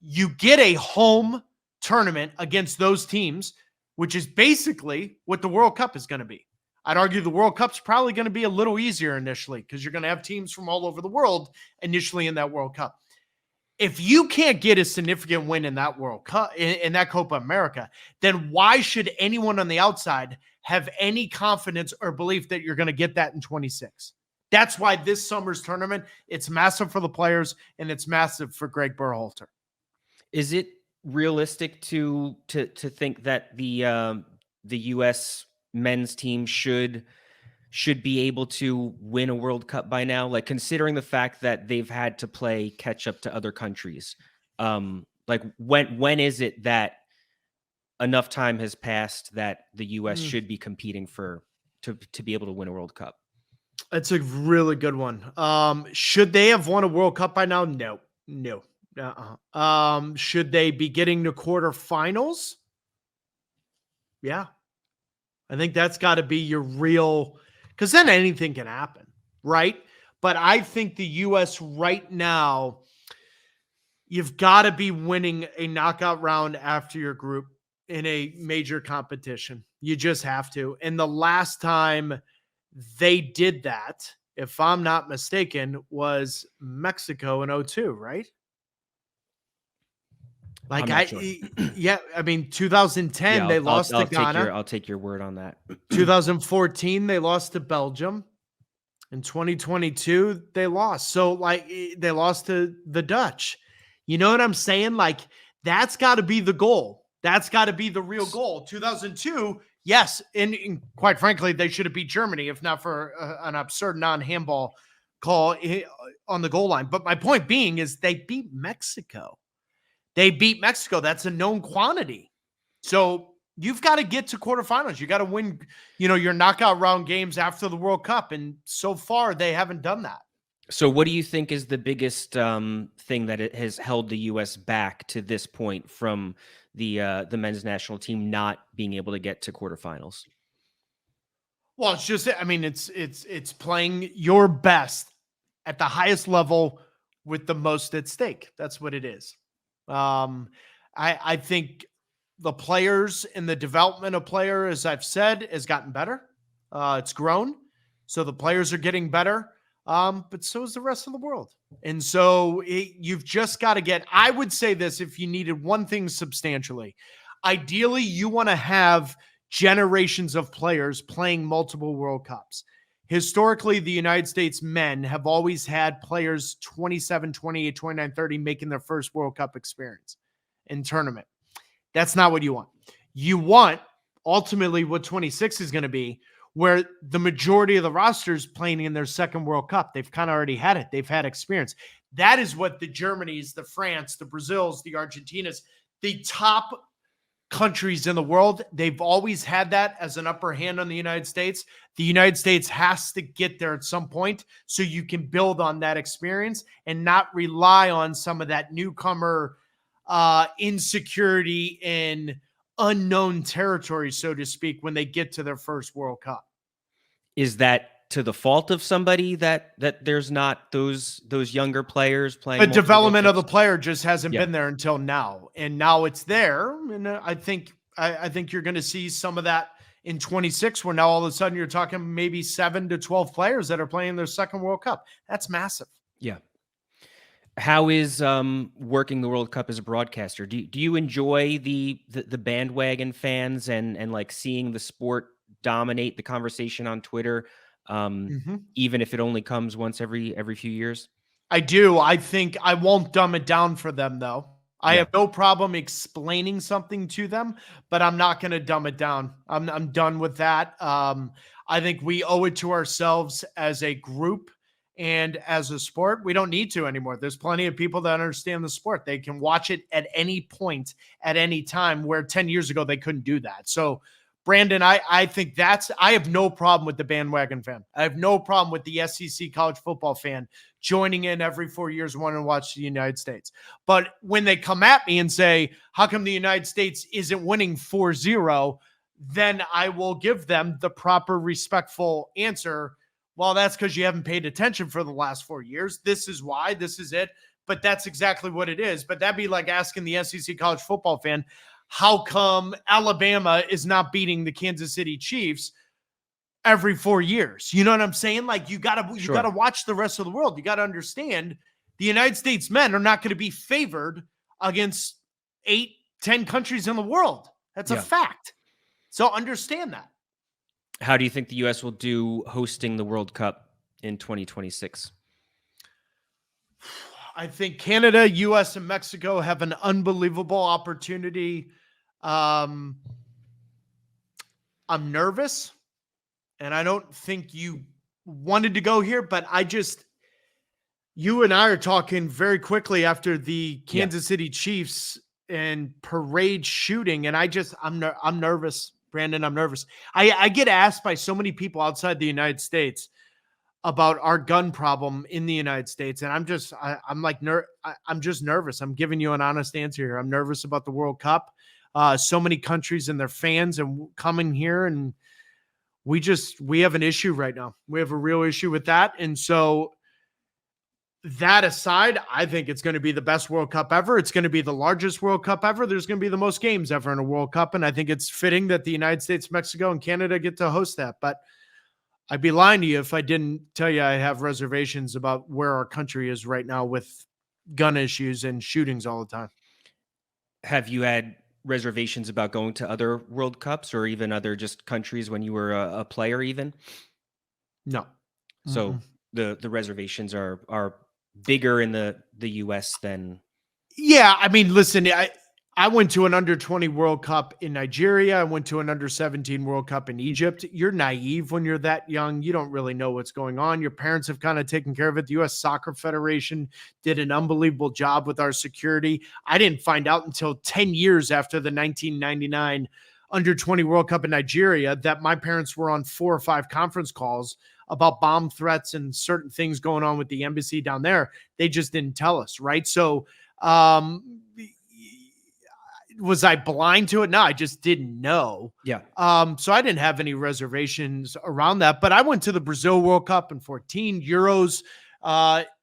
You get a home tournament against those teams, which is basically what the World Cup is going to be. I'd argue the World Cup's probably going to be a little easier initially, because you're going to have teams from all over the world initially in that World Cup. If you can't get a significant win in that World Cup, in that Copa America, then why should anyone on the outside have any confidence or belief that you're going to get that in 26? That's why this summer's tournament, it's massive for the players and it's massive for Greg Berhalter. Is it realistic to think that the U.S. men's team should be able to win a World Cup by now? Like, considering the fact that they've had to play catch up to other countries, like when is it that enough time has passed that the U.S. should be competing to be able to win a World Cup? That's a really good one. Should they have won a World Cup by now? No. Should they be getting to quarterfinals? Yeah. I think that's got to be your real, because then anything can happen, right? But I think the U.S. right now, you've got to be winning a knockout round after your group in a major competition. You just have to. And the last time they did that, if I'm not mistaken, was Mexico in 2002, right? Like, I mean, 2010, they lost to Ghana. I'll take your word on that. 2014, they lost to Belgium. In 2022, they lost. So, like, they lost to the Dutch. You know what I'm saying? Like, that's got to be the goal. That's got to be the real goal. 2002, yes. And quite frankly, they should have beat Germany, if not for an absurd non-handball call on the goal line. But my point being is they beat Mexico. That's a known quantity. So you've got to get to quarterfinals. You got to win, your knockout round games after the World Cup. And so far, they haven't done that. So what do you think is the biggest thing that it has held the U.S. back to this point from the men's national team not being able to get to quarterfinals? Well, it's just, I mean, it's playing your best at the highest level with the most at stake. That's what it is. I think the players and the development of player, as I've said, has gotten better. It's grown. So the players are getting better. But so is the rest of the world. And so you've just got to get, I would say this, if you needed one thing substantially, ideally you want to have generations of players playing multiple World Cups. Historically, the United States men have always had players 27, 28, 29, 30 making their first World Cup experience in tournament. That's not what you want. You want ultimately what 26 is going to be, where the majority of the rosters playing in their second World Cup. They've kind of already had it. They've had experience. That is what the Germanys, the France, the Brazils, the Argentinas, the top countries in the world, they've always had that as an upper hand on the United States. The United States has to get there at some point so you can build on that experience and not rely on some of that newcomer insecurity in unknown territory, so to speak, when they get to their first World Cup. Is that to the fault of somebody that there's not those younger players playing? The development of the player just hasn't been there until now, and now it's there. And I think you're going to see some of that in 26, where now all of a sudden you're talking maybe 7 to 12 players that are playing their second World Cup. That's massive. Yeah. How is working the World Cup as a broadcaster? Do you enjoy the bandwagon fans and like seeing the sport dominate the conversation on Twitter, even if it only comes once every few years? I do. I think I won't dumb it down for them, though. I have no problem explaining something to them, but I'm not going to dumb it down. I'm done with that. I think we owe it to ourselves as a group and as a sport. We don't need to anymore. There's plenty of people that understand the sport. They can watch it at any point, at any time, where 10 years ago they couldn't do that. So, Brandon, I think I have no problem with the bandwagon fan. I have no problem with the SEC college football fan joining in every 4 years wanting to watch the United States. But when they come at me and say, how come the United States isn't winning 4-0, then I will give them the proper respectful answer. Well, that's because you haven't paid attention for the last 4 years. This is why. This is it. But that's exactly what it is. But that'd be like asking the SEC college football fan, how come Alabama is not beating the Kansas City Chiefs every 4 years? You know what I'm saying? Like, you gotta watch the rest of the world. You got to understand the United States men are not going to be favored against 8, 10 countries in the world. That's a fact. So understand that. How do you think the U.S. will do hosting the World Cup in 2026? I think Canada, U.S., and Mexico have an unbelievable opportunity. I'm nervous, and I don't think you wanted to go here, but you and I are talking very quickly after the Kansas City Chiefs and parade shooting, and I'm nervous, Brandon. I'm nervous. I get asked by so many people outside the United States about our gun problem in the United States, and I'm just nervous. I'm giving you an honest answer here. I'm nervous about the World Cup. So many countries and their fans and coming here, and we have an issue right now. We have a real issue with that, and so. That aside, I think it's going to be the best World Cup ever. It's going to be the largest World Cup ever. There's going to be the most games ever in a World Cup. And I think it's fitting that the United States, Mexico, and Canada get to host that. But I'd be lying to you if I didn't tell you I have reservations about where our country is right now with gun issues and shootings all the time. Have you had reservations about going to other World Cups or even other just countries when you were a player even? No. So the reservations are bigger in the U.S. than. Yeah, I mean, listen, I went to an under-20 World Cup in Nigeria. I went to an under-17 World Cup in Egypt. You're naive when you're that young. You don't really know what's going on. Your parents have kind of taken care of it. The U.S. Soccer Federation did an unbelievable job with our security. I didn't find out until 10 years after the 1999 under-20 World Cup in Nigeria that my parents were on 4 or 5 conference calls about bomb threats and certain things going on with the embassy down there. They just didn't tell us, right? So was I blind to it? No, I just didn't know. Yeah. So I didn't have any reservations around that. But I went to the Brazil World Cup in 14, Euros.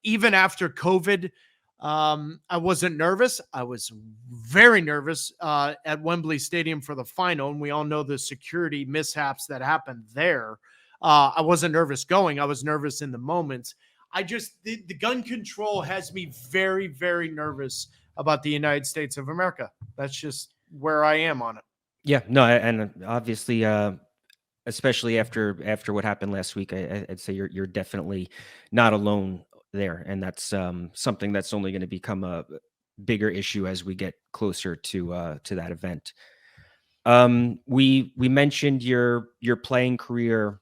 Even after COVID, I wasn't nervous. I was very nervous at Wembley Stadium for the final. And we all know the security mishaps that happened there. I wasn't nervous going. I was nervous in the moment. The gun control has me very, very nervous about the United States of America. That's just where I am on it. Yeah, no, and obviously, especially after what happened last week, I'd say you're definitely not alone there, and that's something that's only going to become a bigger issue as we get closer to that event. We mentioned your playing career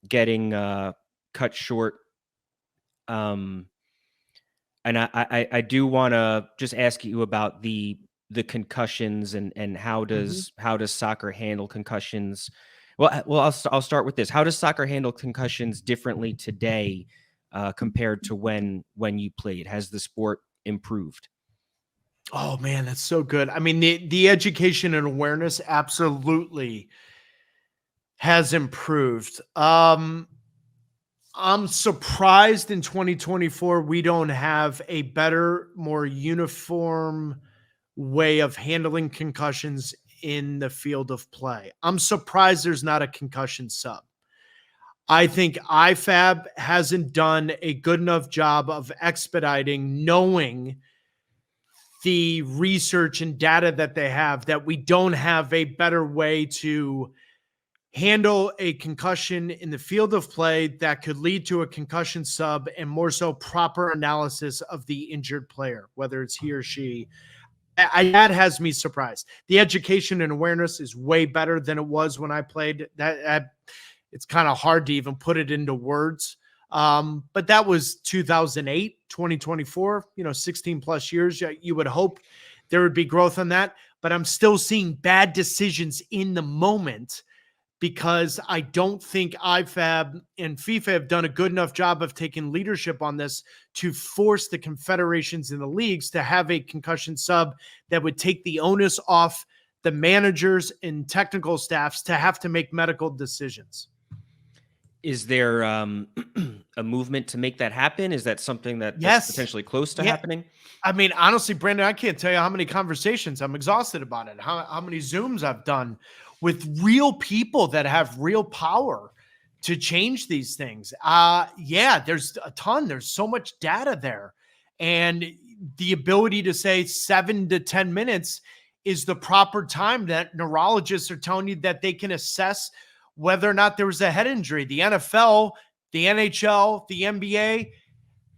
getting cut short. And I do want to just ask you about the concussions and how does soccer handle concussions? Well, I'll start with this. How does soccer handle concussions differently today compared to when you played? Has the sport improved? Oh man, that's so good. I mean, the education and awareness absolutely has improved. I'm surprised in 2024 we don't have a better, more uniform way of handling concussions in the field of play. I'm surprised there's not a concussion sub. I think IFAB hasn't done a good enough job of expediting knowing the research and data that they have, that we don't have a better way to handle a concussion in the field of play that could lead to a concussion sub, and more so proper analysis of the injured player, whether it's he or she. That has me surprised. The education and awareness is way better than it was when I played. That it's kind of hard to even put it into words. But that was 2008, 2024, 16 plus years. You would hope there would be growth on that, but I'm still seeing bad decisions in the moment because I don't think IFAB and FIFA have done a good enough job of taking leadership on this to force the confederations and the leagues to have a concussion sub that would take the onus off the managers and technical staffs to have to make medical decisions. Is there a movement to make that happen? Is that something that's potentially close to happening? I mean, honestly, Brandon, I can't tell you how many conversations. I'm exhausted about it. How many Zooms I've done with real people that have real power to change these things. There's a ton. There's so much data there. And the ability to say 7 to 10 minutes is the proper time that neurologists are telling you that they can assess whether or not there was a head injury. The NFL, the NHL, the NBA,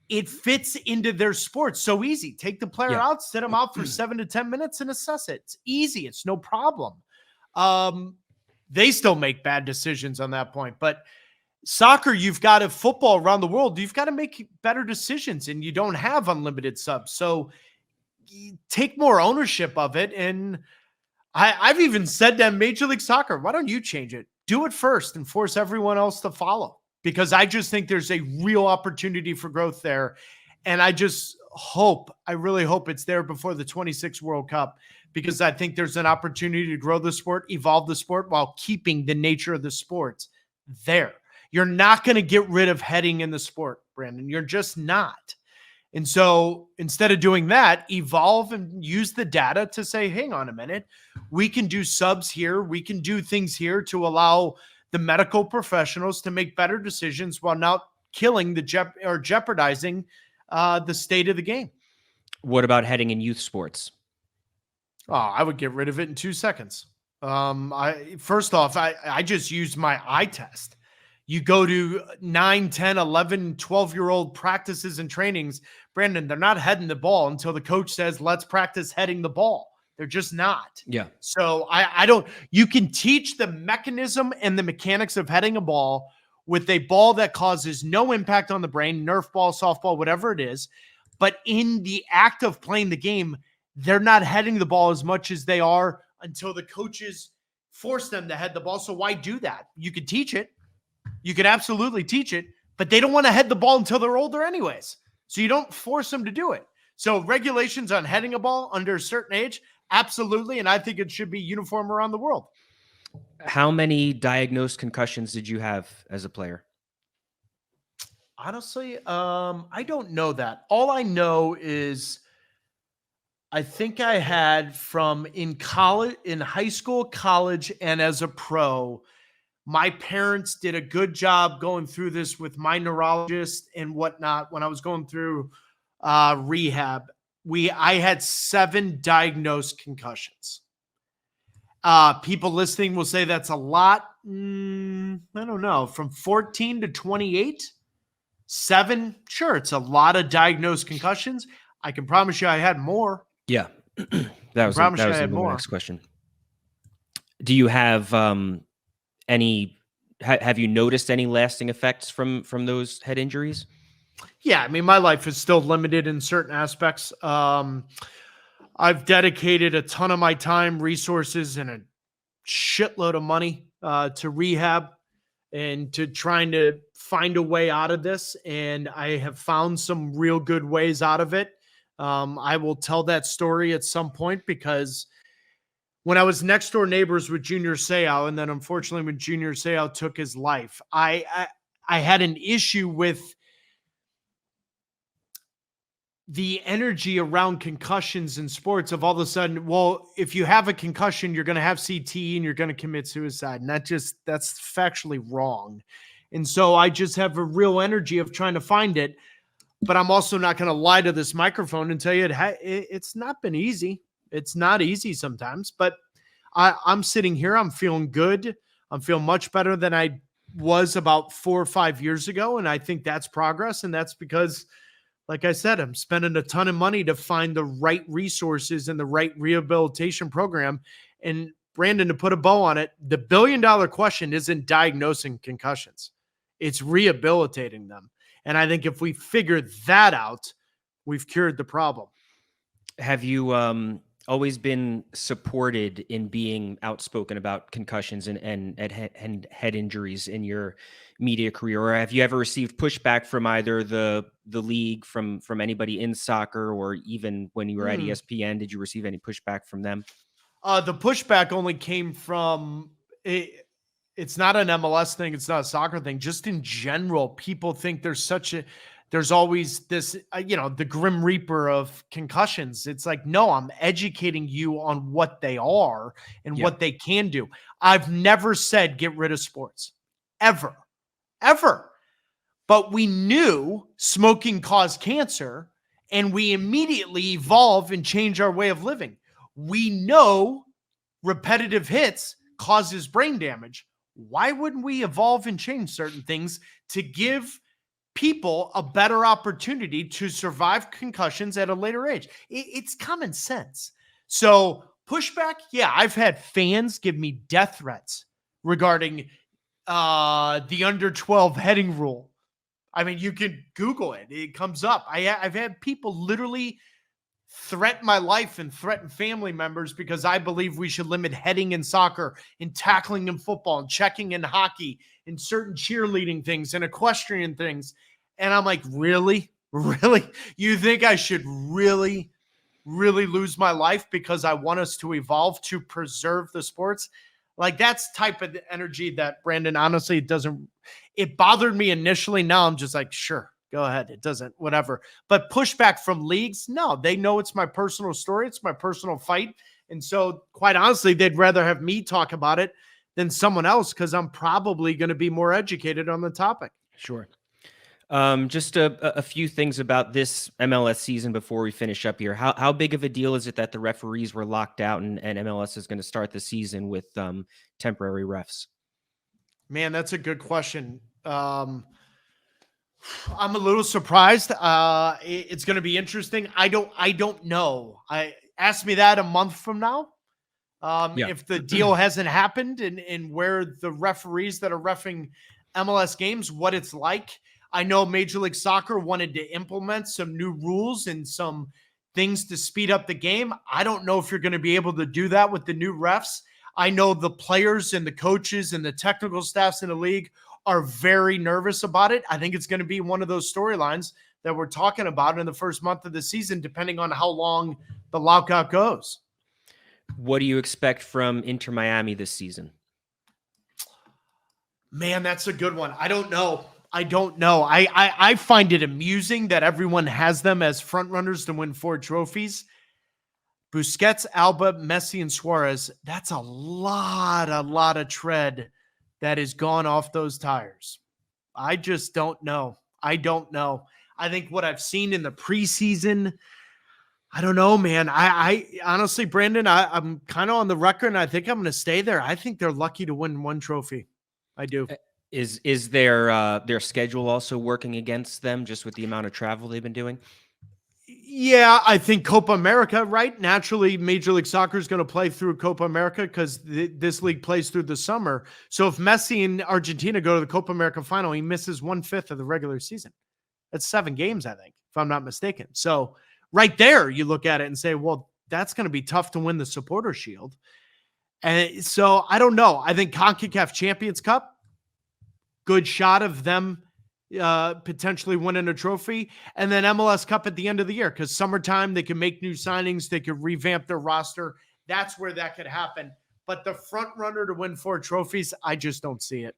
it fits into their sport so easy. Take the player out, sit them out for 7 to 10 minutes and assess it. It's easy. It's no problem. They still make bad decisions on that point. But soccer, you've got to football around the world. You've got to make better decisions, and you don't have unlimited subs. So take more ownership of it. And I've even said to Major League Soccer, why don't you change it? Do it first and force everyone else to follow. Because I just think there's a real opportunity for growth there. And I really hope it's there before the 26 World Cup, because I think there's an opportunity to grow the sport, evolve the sport while keeping the nature of the sports there. You're not going to get rid of heading in the sport, Brandon. You're just not. And so instead of doing that, evolve and use the data to say, hang on a minute, we can do subs here. We can do things here to allow the medical professionals to make better decisions while not killing or jeopardizing the state of the game. What about heading in youth sports? Oh, I would get rid of it in 2 seconds. First off, I just used my eye test. You go to 9, 10, 11, 12-year-old practices and trainings, Brandon, they're not heading the ball until the coach says, let's practice heading the ball. They're just not. Yeah. So you can teach the mechanism and the mechanics of heading a ball with a ball that causes no impact on the brain, Nerf ball, softball, whatever it is. But in the act of playing the game, they're not heading the ball as much as they are until the coaches force them to head the ball. So why do that? You could teach it. You could absolutely teach it, but they don't want to head the ball until they're older anyways. So you don't force them to do it. So regulations on heading a ball under a certain age, absolutely. And I think it should be uniform around the world. How many diagnosed concussions did you have as a player? Honestly, I don't know that. All I know is I think I had from in high school, college, and as a pro, my parents did a good job going through this with my neurologist and whatnot. When I was going through rehab, I had 7 diagnosed concussions. People listening will say that's a lot. I don't know. From 14 to 28, 7. Sure, it's a lot of diagnosed concussions. I can promise you I had more. Yeah. that was my next question. Do you have have you noticed any lasting effects from those head injuries? Yeah, I mean, my life is still limited in certain aspects. I've dedicated a ton of my time, resources, and a shitload of money to rehab and to trying to find a way out of this. And I have found some real good ways out of it. I will tell that story at some point, because when I was next door neighbors with Junior Seau, and then unfortunately when Junior Seau took his life, I had an issue with the energy around concussions in sports of all of a sudden, well, if you have a concussion, you're going to have CT and you're going to commit suicide. And that's factually wrong. And so I just have a real energy of trying to find it, but I'm also not going to lie to this microphone and tell you it's not been easy. It's not easy sometimes, but I'm sitting here. I'm feeling good. I'm feeling much better than I was about 4 or 5 years ago. And I think that's progress. And that's because, like I said, I'm spending a ton of money to find the right resources and the right rehabilitation program. And Brandon, to put a bow on it, the $1 billion question isn't diagnosing concussions. It's rehabilitating them. And I think if we figure that out, we've cured the problem. Have you always been supported in being outspoken about concussions and head injuries in your media career? Or have you ever received pushback from either the league, from anybody in soccer, or even when you were at ESPN, did you receive any pushback from them? The pushback only came from it's not an MLS thing. It's not a soccer thing. Just in general, people think there's always this, the grim reaper of concussions. It's like, no, I'm educating you on what they are and what they can do. I've never said get rid of sports, ever. But we knew smoking caused cancer, and we immediately evolve and change our way of living. We know repetitive hits causes brain damage. Why wouldn't we evolve and change certain things to give people a better opportunity to survive concussions at a later age? It's common sense. So pushback, yeah, I've had fans give me death threats regarding the under 12 heading rule. I mean, you can Google it. It comes up. I've had people literally threaten my life and threaten family members because I believe we should limit heading in soccer and tackling in football and checking in hockey and certain cheerleading things and equestrian things. And I'm like, really? Really? You think I should really lose my life because I want us to evolve to preserve the sports? Like, that's type of energy that, Brandon, honestly, it bothered me initially. Now I'm just like, sure, go ahead. It doesn't, whatever. But pushback from leagues, no, they know it's my personal story. It's my personal fight. And so, quite honestly, they'd rather have me talk about it than someone else because I'm probably going to be more educated on the topic. Sure. Just a few things about this MLS season before we finish up here. How big of a deal is it that the referees were locked out and MLS is going to start the season with temporary refs? Man, that's a good question. I'm a little surprised. It's going to be interesting. I don't know. Ask me that a month from now. If the deal hasn't happened and where the referees that are reffing MLS games, what it's like. I know Major League Soccer wanted to implement some new rules and some things to speed up the game. I don't know if you're going to be able to do that with the new refs. I know the players and the coaches and the technical staffs in the league are very nervous about it. I think it's going to be one of those storylines that we're talking about in the first month of the season, depending on how long the lockout goes. What do you expect from Inter Miami this season? Man, that's a good one. I don't know. I find it amusing that everyone has them as front runners to win 4 trophies. Busquets, Alba, Messi, and Suarez. That's a lot of tread that has gone off those tires. I just don't know. I think what I've seen in the preseason, I don't know, man. I honestly, Brandon, I'm kind of on the record, and I think I'm going to stay there. I think they're lucky to win 1 trophy. I do. Is their schedule also working against them just with the amount of travel they've been doing? Yeah, I think Copa America, right? Naturally, Major League Soccer is going to play through Copa America because this league plays through the summer. So if Messi and Argentina go to the Copa America final, he misses 1/5 of the regular season. That's 7 games, I think, if I'm not mistaken. So right there, you look at it and say, well, that's going to be tough to win the Supporter Shield. And so I don't know. I think CONCACAF Champions Cup, good shot of them potentially winning a trophy, and then MLS Cup at the end of the year because summertime they can make new signings, they could revamp their roster. That's where that could happen. But the front runner to win 4 trophies, I just don't see it.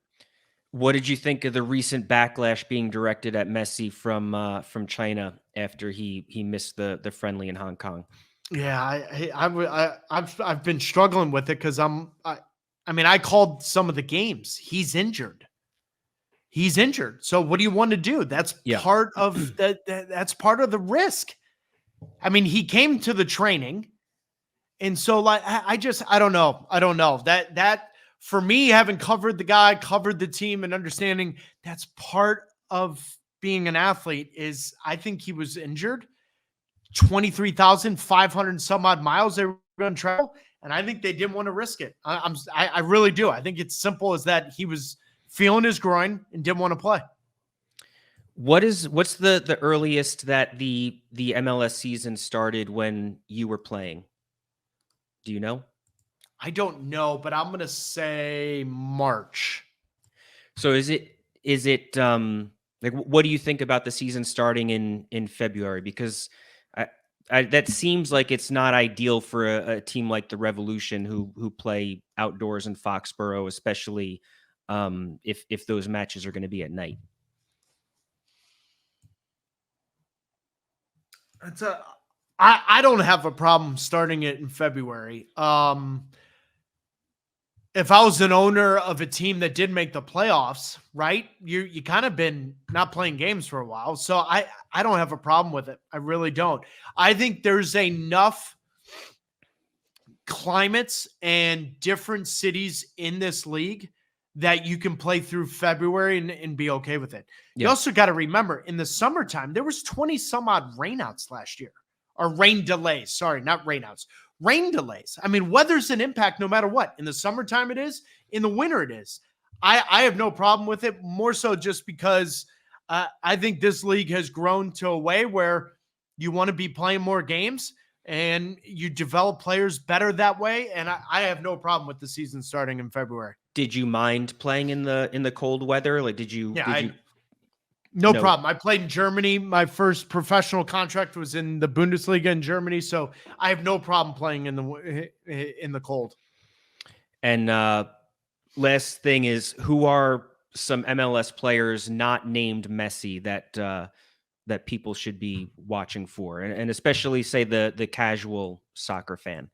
What did you think of the recent backlash being directed at Messi from China after he missed the friendly in Hong Kong? Yeah, I've been struggling with it because I called some of the games. He's injured. So what do you want to do? That's part of that's part of the risk. I mean, he came to the training. And so I don't know. That for me, having covered the guy, covered the team and understanding that's part of being an athlete is I think he was injured. 23,500 some odd miles they were going to travel. And I think they didn't want to risk it. I really do. I think it's simple as that. He was feeling his groin and didn't want to play. What's the earliest that the MLS season started when you were playing? Do you know? I don't know, but I'm going to say March. So is it like, what do you think about the season starting in February? Because that seems like it's not ideal for a team like the Revolution who play outdoors in Foxborough, especially if those matches are going to be at night. I don't have a problem starting it in February. if I was an owner of a team that did make the playoffs, right, you kind of been not playing games for a while. So I don't have a problem with it. I really don't. I think there's enough climates and different cities in this league that you can play through February and be okay with it. Yeah. You also got to remember, in the summertime, there was 20 some odd rainouts last year, or rain delays. Sorry, not rainouts, rain delays. I mean, weather's an impact no matter what. In the summertime it is, in the winter it is. I have no problem with it, more so just because I think this league has grown to a way where you want to be playing more games and you develop players better that way. And I have no problem with the season starting in February. Did you mind playing in the cold weather? Like, did you? Yeah, no problem. I played in Germany. My first professional contract was in the Bundesliga in Germany, so I have no problem playing in the cold. And last thing is, who are some MLS players not named Messi that people should be watching for, and especially say the casual soccer fan?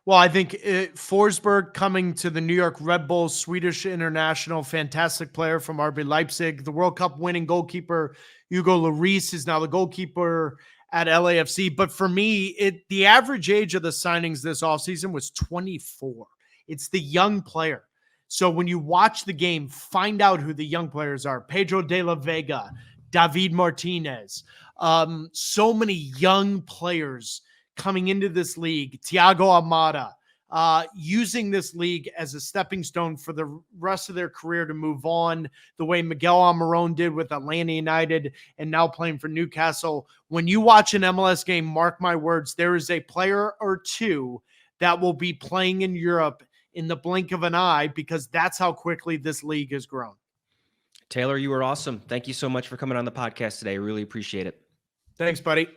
Well, I think Forsberg coming to the New York Red Bulls, Swedish international, fantastic player from RB Leipzig. The World Cup winning goalkeeper Hugo Lloris is now the goalkeeper at LAFC. But for me, the average age of the signings this offseason was 24. It's the young player. So when you watch the game, find out who the young players are. Pedro de la Vega, David Martinez, so many young players coming into this league, Thiago Almada, using this league as a stepping stone for the rest of their career to move on, the way Miguel Almiron did with Atlanta United and now playing for Newcastle. When you watch an MLS game, mark my words, there is a player or two that will be playing in Europe in the blink of an eye, because that's how quickly this league has grown. Taylor, you were awesome. Thank you so much for coming on the podcast today. I really appreciate it. Thanks, buddy.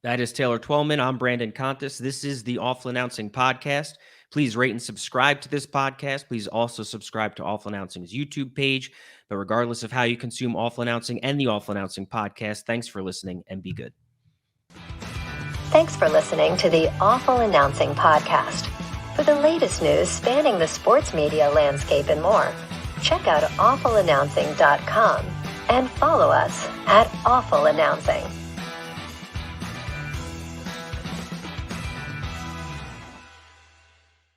That is Taylor Twellman. I'm Brandon Contes. This is the Awful Announcing Podcast. Please rate and subscribe to this podcast. Please also subscribe to Awful Announcing's YouTube page. But regardless of how you consume Awful Announcing and the Awful Announcing Podcast, thanks for listening and be good. Thanks for listening to the Awful Announcing Podcast. For the latest news spanning the sports media landscape and more, check out awfulannouncing.com and follow us at Awful Announcing.